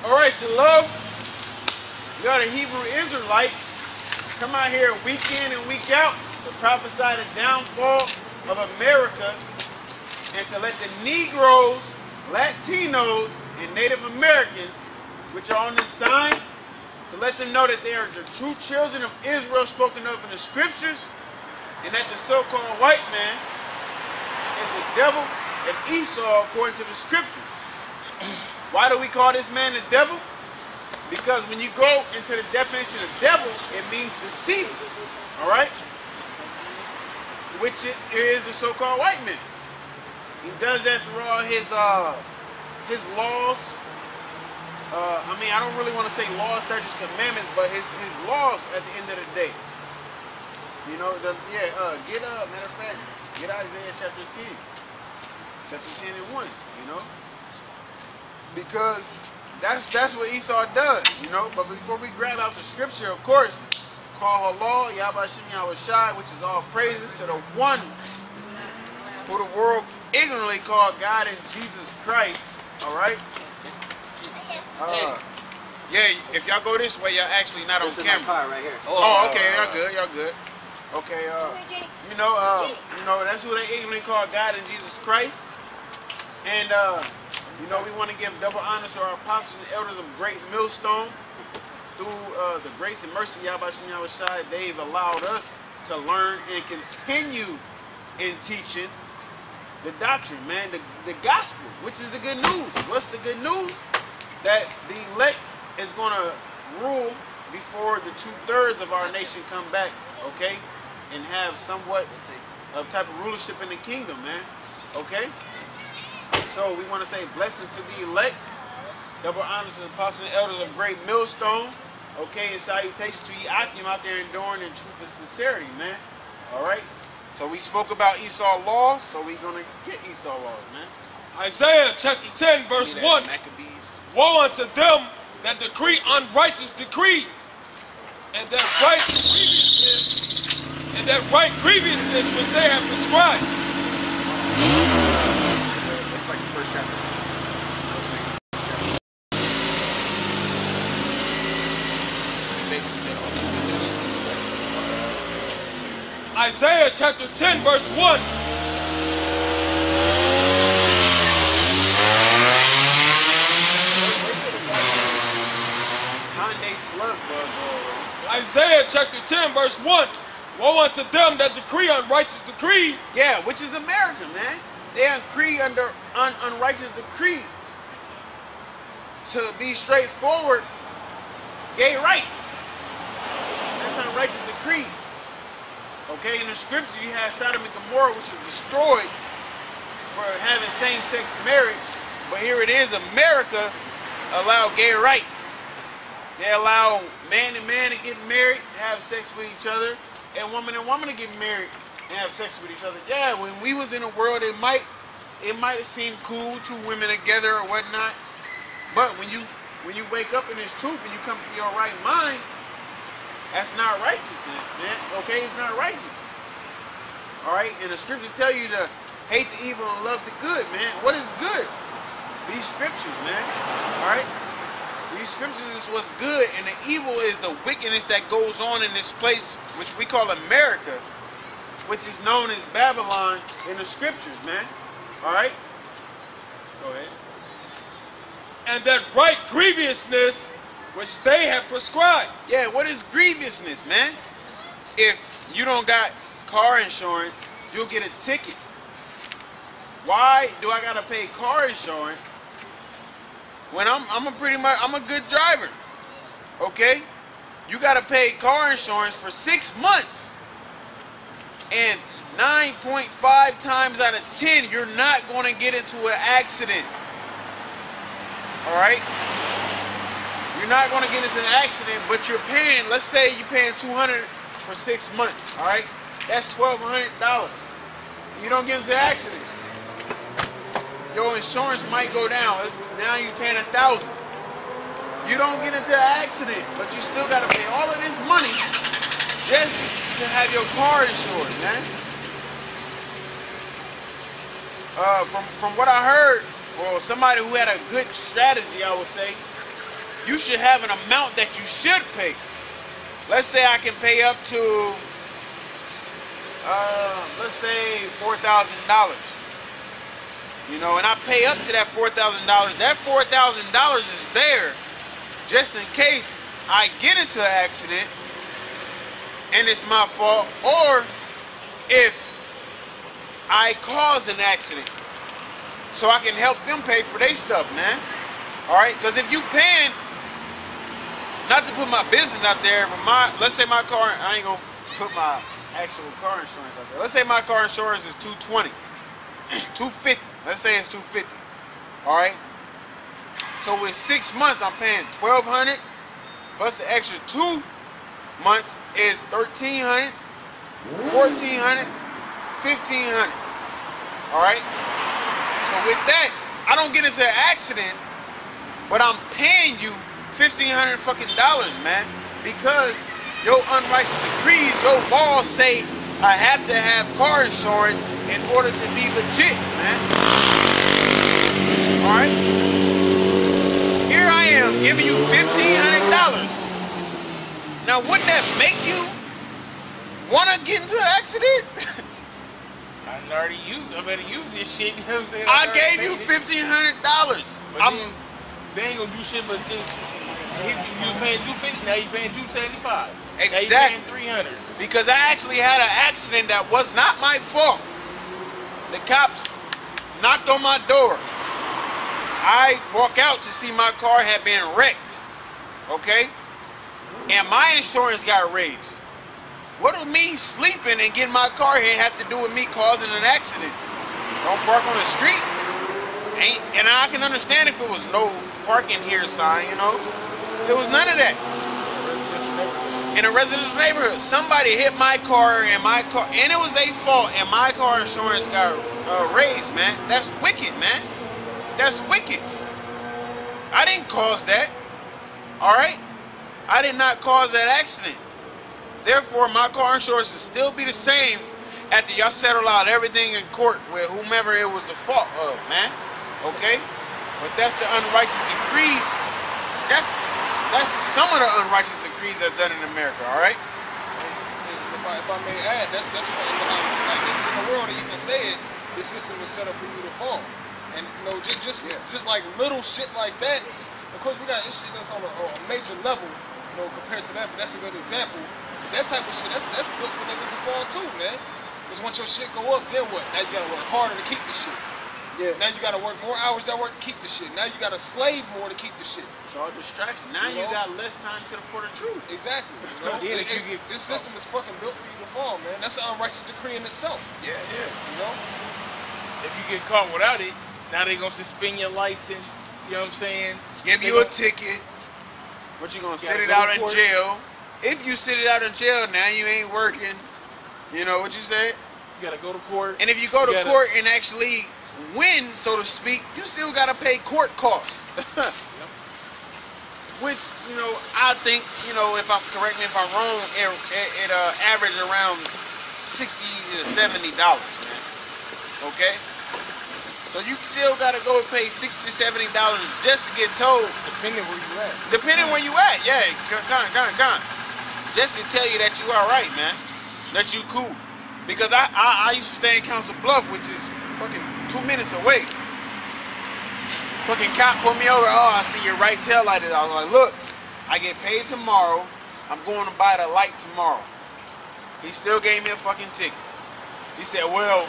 All right, Shalom. You are the Hebrew Israelites. Come out here week in and week out to prophesy the downfall of America and to let the Negroes, Latinos, and Native Americans, which are on this sign, to let them know that they are the true children of Israel spoken of in the scriptures, and that the so-called white man is the devil and Esau according to the scriptures. Why do we call this man the devil? Because when you go into the definition of devil, it means deceiver, all right? Which is the so-called white man. He does that through all his laws. I mean, I don't really want to say laws, statutes, commandments, but his laws at the end of the day. You know, matter of fact, get Isaiah chapter 10. Chapter 10 and 1, you know? Because that's what Esau does, you know? But before we grab out the scripture, of course, call her law, Yahweh Shem Yahweh Shai, which is all praises to the one who the world ignorantly called God and Jesus Christ, all right? Yeah, if y'all go this way, y'all actually not on camera. Car right here. Oh, okay, y'all good. Okay, you know, that's who they ignorantly call God and Jesus Christ. And you know, we want to give double honor to our apostles and elders of Great Millstone. Through the grace and mercy of Yahweh Shem Yahweh Shai, they've allowed us to learn and continue in teaching the doctrine, man, the gospel, which is the good news. What's the good news? That the elect is going to rule before the 2/3 of our nation come back, okay, and have somewhat of type of rulership in the kingdom, man, okay? So we want to say blessings to the elect, double honor to the apostles and elders of Great Millstone, okay, and salutations to Akim out there enduring in truth and sincerity, man, all right? So we spoke about Esau laws, so we're going to get Esau laws, man. Isaiah chapter 10, verse 1. Woe unto them that decree unrighteous decrees, and that right grievousness which they have prescribed. It's like the first chapter. Isaiah chapter 10, verse 1. Isaiah chapter 10, verse 1. Woe unto them that decree unrighteous decrees. Yeah, which is America, man. They decree under unrighteous decrees. To be straightforward, gay rights. That's unrighteous decrees. Okay, in the scripture you have Sodom and Gomorrah, which was destroyed for having same-sex marriage. But here it is, America allowed gay rights. They allow man and man to get married, have sex with each other, and woman to get married and have sex with each other. Yeah, when we was in a world, it might seem cool, two women together or whatnot. But when you wake up in this truth and you come to your right mind, that's not righteous, man. Okay, it's not righteous. All right, and the scriptures tell you to hate the evil and love the good, man. What is good? These scriptures, man. All right. These scriptures is what's good, and the evil is the wickedness that goes on in this place, which we call America, which is known as Babylon in the scriptures, man. All right? Go ahead. And that right grievousness which they have prescribed. Yeah, what is grievousness, man? If you don't got car insurance, you'll get a ticket. Why do I gotta pay car insurance when I'm a good driver? Okay? You gotta pay car insurance for 6 months. And 9.5 times out of 10, you're not gonna get into an accident. Alright? You're not gonna get into an accident, but you're paying, let's say you're paying $200 for 6 months, alright? That's $1,200. You don't get into an accident, your insurance might go down. Now you're paying $1,000. You don't get into an accident, but you still got to pay all of this money just to have your car insured, man. From what I heard, or somebody who had a good strategy, I would say, you should have an amount that you should pay. Let's say I can pay up to, let's say $4,000. You know, and I pay up to that $4,000. That $4,000 is there just in case I get into an accident and it's my fault, or if I cause an accident, so I can help them pay for their stuff, man. All right, because if you paying, not to put my business out there, but let's say my car, I ain't gonna put my actual car insurance out there. Let's say my car insurance is $220, $250. Let's say it's $250. All right. So with 6 months, I'm paying $1,200 plus the extra 2 months is $1,300, $1,400, $1,500. All right. So with that, I don't get into an accident, but I'm paying you $1,500 fucking dollars, man, because your unrighteous decrees, your laws say I have to have car insurance in order to be legit, man. All right. Here I am giving you $1,500. Now, wouldn't that make you want to get into an accident? I already used this shit. I gave you $1,500. They ain't gonna do shit but this. You paying $250, now you paying $275. Exactly. Now you paying $300. Because I actually had an accident that was not my fault. The cops knocked on my door. I walk out to see my car had been wrecked. Okay? And my insurance got raised. What do me sleeping and getting my car here have to do with me causing an accident? Don't park on the street. And I can understand if it was no parking here sign, you know. There was none of that. In a residential neighborhood, somebody hit my car and it was their fault, and my car insurance got raised, man. That's wicked, man. That's wicked. I didn't cause that. All right? I did not cause that accident. Therefore, my car insurance will still be the same after y'all settle out everything in court with whomever it was the fault of, man. Okay? But that's the unrighteous decrees. That's some of the unrighteous decrees that's done in America, all right? If I may add, that's what, like, it's in the world that you can say it, this system is set up for you to fall. And, you know, just like little shit like that, of course we got this shit that's on a major level, you know, compared to that, but that's a good example. That type of shit, that's built for niggas to fall too, man. Because once your shit go up, then what? Now you gotta work harder to keep the shit. Yeah. Now you gotta work more hours at work to keep the shit. Now you gotta slave more to keep the shit. It's all distraction. Now you got less time for the truth. Exactly. You know? This system is fucking built for you to fall, man. That's an unrighteous decree in itself. Yeah. You know? If you get caught without it, now they gonna suspend your license. You know what I'm saying? Give you a ticket. But you gonna sit it out in jail. If you sit it out in jail, now you ain't working. You know what you say? You gotta go to court. And if you go to court and actually win, so to speak, you still gotta pay court costs. Yep. Which, you know, I think, you know, correct me if I'm wrong, it average around $60 to $70, man. Okay? So you still gotta go pay $60 to $70 just to get told. Depending where you at. Depending where you at, yeah. Con. Just to tell you that you all right, man. That you cool. Because I used to stay in Council Bluff, which is fucking 2 minutes away. Fucking cop pulled me over. Oh, I see your right tail light. I was like, look, I get paid tomorrow. I'm going to buy the light tomorrow. He still gave me a fucking ticket. He said, well,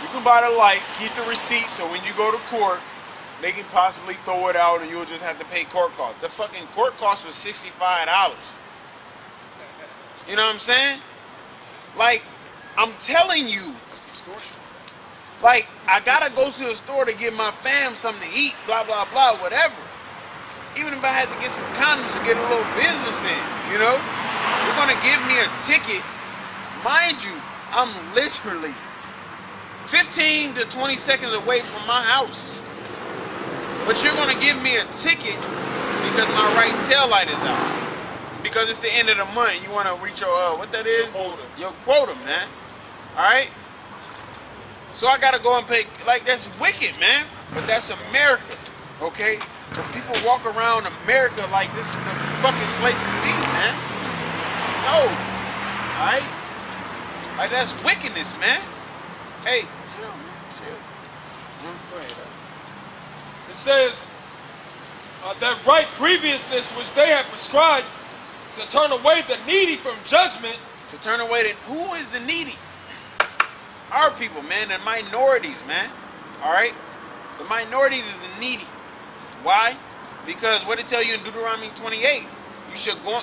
you can buy the light, keep the receipt, so when you go to court, they can possibly throw it out and you'll just have to pay court costs. The fucking court cost was $65. You know what I'm saying? Like, I'm telling you. That's extortion. Like, I gotta go to the store to give my fam something to eat, blah, blah, blah, whatever. Even if I had to get some condoms to get a little business in, you know? You're gonna give me a ticket. Mind you, I'm literally 15 to 20 seconds away from my house. But you're gonna give me a ticket because my right tail light is out. Because it's the end of the month. You wanna reach your, what that is? Your quota, man. Alright? So I gotta go and pay, like, that's wicked, man. But that's America, okay? But people walk around America like this is the fucking place to be, man. No. Alright? Like, that's wickedness, man. Hey, chill, man. Chill. Go ahead, It says that right grievousness which they have prescribed to turn away the needy from judgment. To turn away the... Who is the needy? Our people, man. The minorities, man. Alright? The minorities is the needy. Why? Because what it tell you in Deuteronomy 28, you should go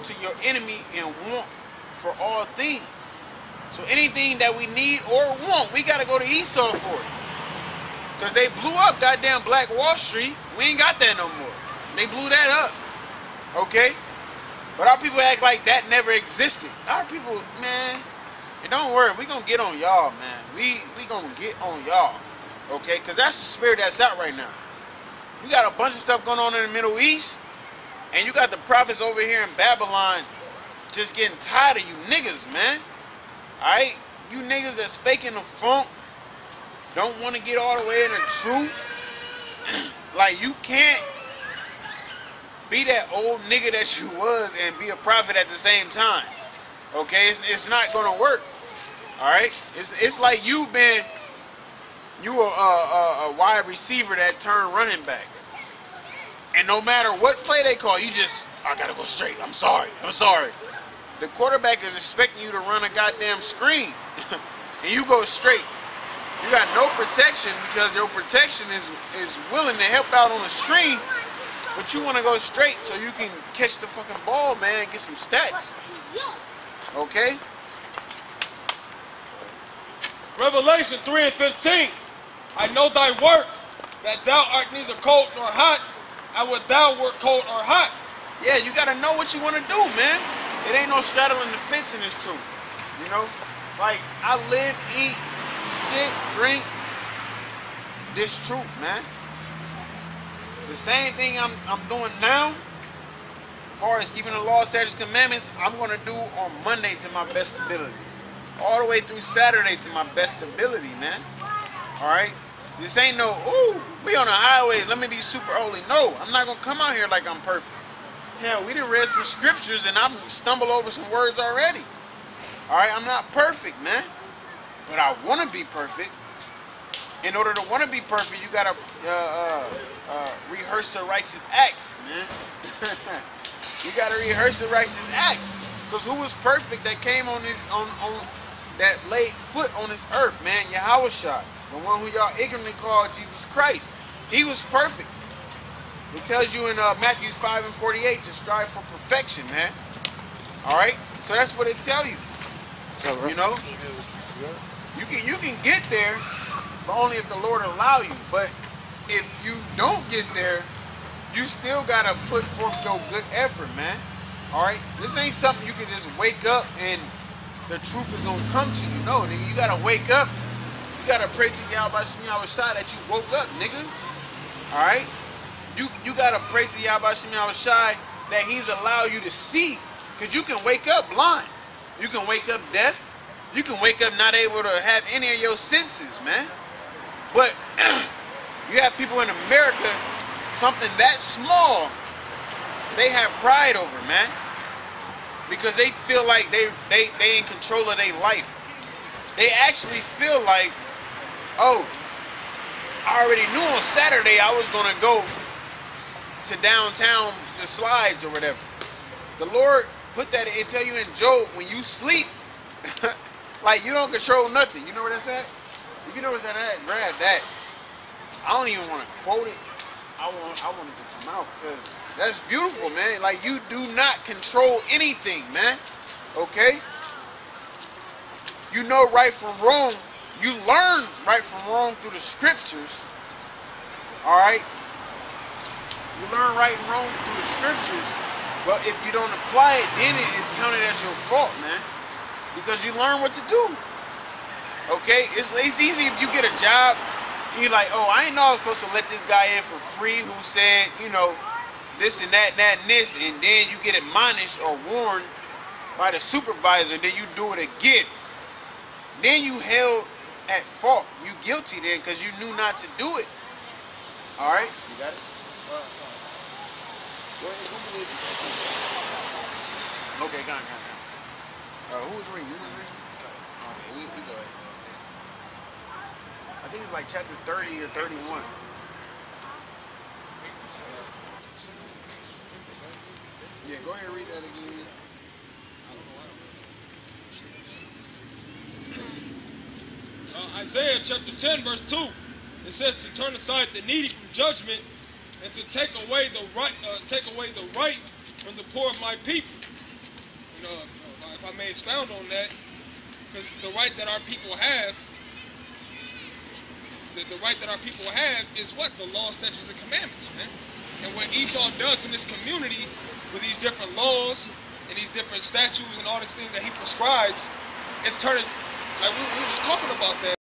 to your enemy and want for all things. So anything that we need or want, we gotta go to Esau for it. Because they blew up goddamn Black Wall Street. We ain't got that no more. They blew that up. Okay? But our people act like that never existed. Our people, man, and don't worry, we gonna get on y'all, man. We gonna get on y'all. Okay? Because that's the spirit that's out right now. You got a bunch of stuff going on in the Middle East, and you got the prophets over here in Babylon just getting tired of you niggas, man. Alright? You niggas that's faking the funk, don't want to get all the way in the truth. Like, you can't be that old nigga that you was and be a prophet at the same time. Okay? It's not gonna work. Alright? It's like you a wide receiver that turned running back. And no matter what play they call, you just, I gotta go straight. I'm sorry. The quarterback is expecting you to run a goddamn screen. And you go straight. You got no protection because your protection is willing to help out on the screen. But you want to go straight so you can catch the fucking ball, man, and get some stats. Okay? Revelation 3:15. I know thy works, that thou art neither cold nor hot. I would thou wert cold or hot. Yeah, you gotta know what you want to do, man. It ain't no straddling the fence in this truth. You know? Like, I live, eat, shit, drink this truth, man. The same thing I'm doing now, as far as keeping the law, statutes, commandments, I'm gonna do on Monday to my best ability. All the way through Saturday to my best ability, man. Alright? This ain't no, ooh, we on the highway, let me be super holy. No, I'm not gonna come out here like I'm perfect. Hell, we done read some scriptures and I've stumbled over some words already. Alright, I'm not perfect, man. But I want to be perfect. In order to want to be perfect, you gotta rehearse the righteous acts, man. You gotta rehearse the righteous acts. Because who was perfect that came on this that laid foot on this earth, man? Yahushua, the one who y'all ignorantly call Jesus Christ. He was perfect. It tells you in Matthew 5:48 to strive for perfection, man. All right, so that's what it tells you. You know, you can get there, but only if the Lord allow you. But if you don't get there, you still gotta put forth your good effort, man. All right, this ain't something you can just wake up and the truth is gonna come to you. No, nigga, you gotta wake up. You gotta pray to Yahweh Shai that you woke up, nigga. All right, you gotta pray to Yahweh Shai that He's allowed you to see, because you can wake up blind, you can wake up deaf, you can wake up not able to have any of your senses, man. But you have people in America, something that small, they have pride over, man. Because they feel like they in control of their life. They actually feel like, oh, I already knew on Saturday I was gonna go to downtown, the slides or whatever. The Lord put that, it tell you in Job, when you sleep, like you don't control nothing. You know where that's at? If you know where it's at, grab that. I don't even want to quote it. I want it to come out because that's beautiful, man. Like, you do not control anything, man. Okay? You know right from wrong. You learn right from wrong through the scriptures. Alright? You learn right and wrong through the scriptures. But if you don't apply it, then it is counted as your fault, man. Because you learn what to do. Okay? It's easy if you get a job. You're like, oh, I ain't know I was supposed to let this guy in for free who said, you know, this and that and this, and then you get admonished or warned by the supervisor, then you do it again. Then you held at fault. You guilty then because you knew not to do it. All right, you got it. Go ahead, Google it. Okay, go on. Who's reading? You reading? Okay, we go ahead. I think it's like chapter 30 or 31. Yeah, go ahead and read that again. Isaiah chapter 10, verse 2. It says to turn aside the needy from judgment and to take away the right from the poor of my people. You know, if I may expound on that, because the right that our people have, the right that our people have is what? The law, statutes, and commandments, man. And what Esau does in this community with these different laws and these different statutes and all these things that he prescribes, it's turning, like we were just talking about that.